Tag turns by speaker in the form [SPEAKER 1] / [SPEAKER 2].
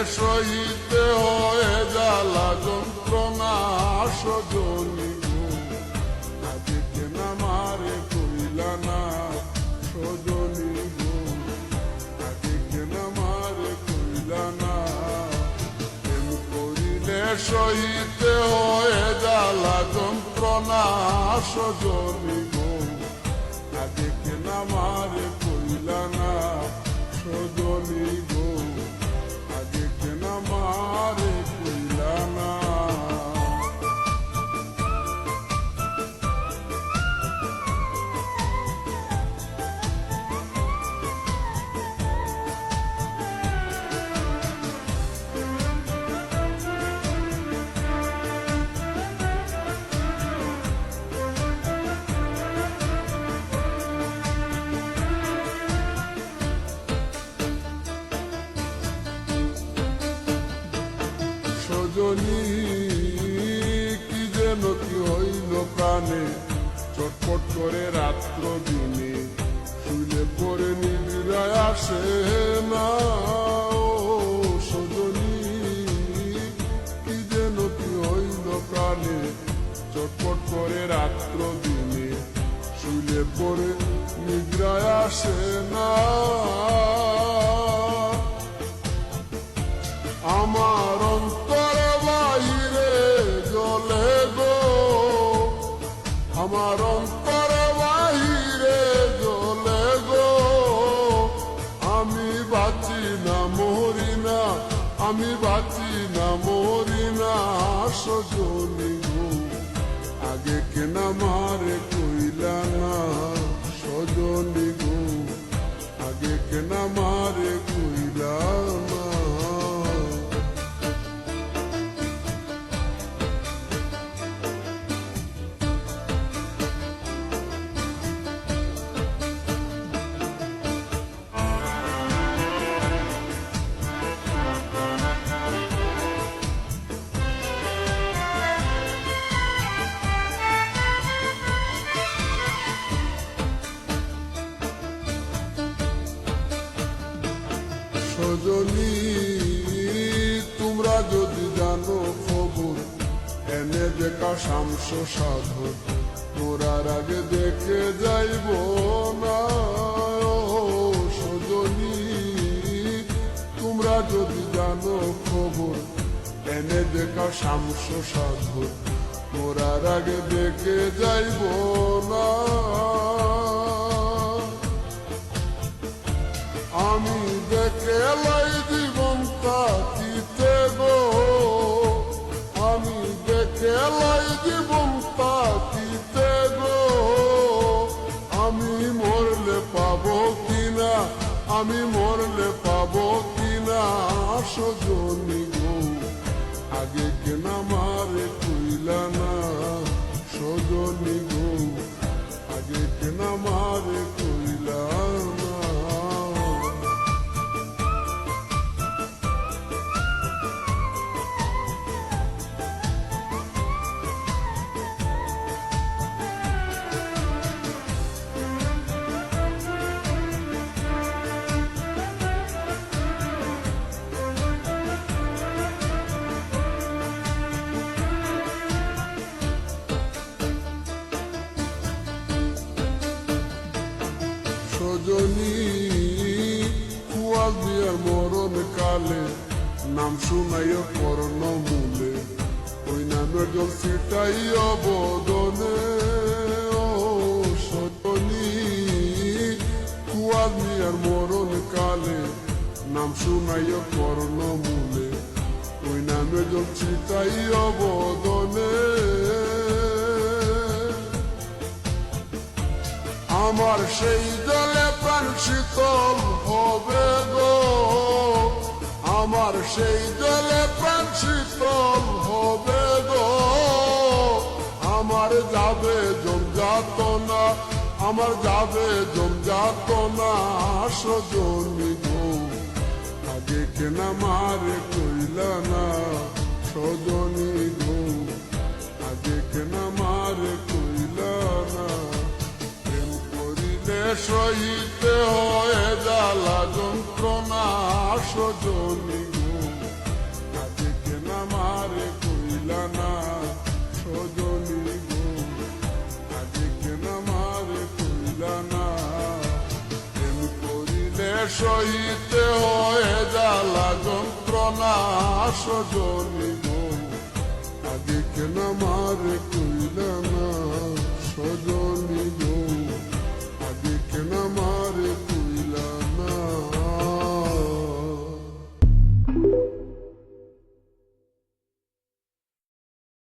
[SPEAKER 1] সহিতে হয়ে জ্বালা যন্ত্রণা সজনী গো, আগে কেন আমারে কইলা না সজনী গো, আগে কেন আমারে কইলা না। প্রেম করিলে সহিতে হয়ে জ্বালা যন্ত্রণা সজনী গো, আগে কেন আমারে কইলা না সজনী গো, আগে কেন আমারে কইলা না। সজনী কি যেন কি হইল প্রাণে, চটপট করে রাত্র দিনে, শুলে পরে নিদ্রায় আসে না। ও সজনী কি যেন কি হইল প্রাণে, চটপট করে রাত্র দিনে, শুলে পরে নিদ্রায় আসে না। আমার অন্তর বাহিরে জ্বলে গো, আমার অন্তর বাহিরে জ্বলে গো, আমি বাঁচি না মরি না, আমি বাঁচি না মরি না সজনী গো, আগে কেন আমারে কইলা না সজনী গো, আগে কেন আমারে কইলা না। সজনী তোমরা যদি জানো খবর, এনে দেখা শামস সাধন, মোরার আগে দেখে যাইব না। সজনী তোমরা যদি জানো খবর, এনে দেখা শামস সাধন, মোরার আগে দেখে যাইব না। আমি দেখে লাই জীবন তাকিতে গো, আমি দেখে লাই জীবন তাকিতে গো, আমি মরলে পাবো কিনা, আমি মরলে পাবো কিনা সজনী গো, আগে কেন আমারে কইলা না সজনী গো, আগে কেন আমারে কইলা না। সজনী কুয়াল দিয়ার মরণ কালে, নাম শুনাইয়া করণ মূলে, ওই নামের জল ছিটাই অবদনে। ও সজনী কুয়াল দিয়ার মরণ কালে, নাম শুনাইয়া করণ মূলে, ওই নামের জল ছিটাই অবদনে। আমার সেই জলে প্রাণ শীতল হবে গো, আমার সেই জলে প্রাণ শীতল হবে গো, আমার যাবে জমযাতনা, আমার যাবে জমযাতনা সজনী গো, আগে কেন আমারে কইলা না সজনী গো, আগে কেন আমারে কইলা না। সহিতে হয়ে জ্বালা যন্ত্রণা সজনী গো, কইলা না সজনী গো আগে কেন আমারে কইলা না প্রেম করিলে সহিতে হয় জ্বালা যন্ত্রণা সজনী গো আগে কেন আমারে কইলা না সজনী গো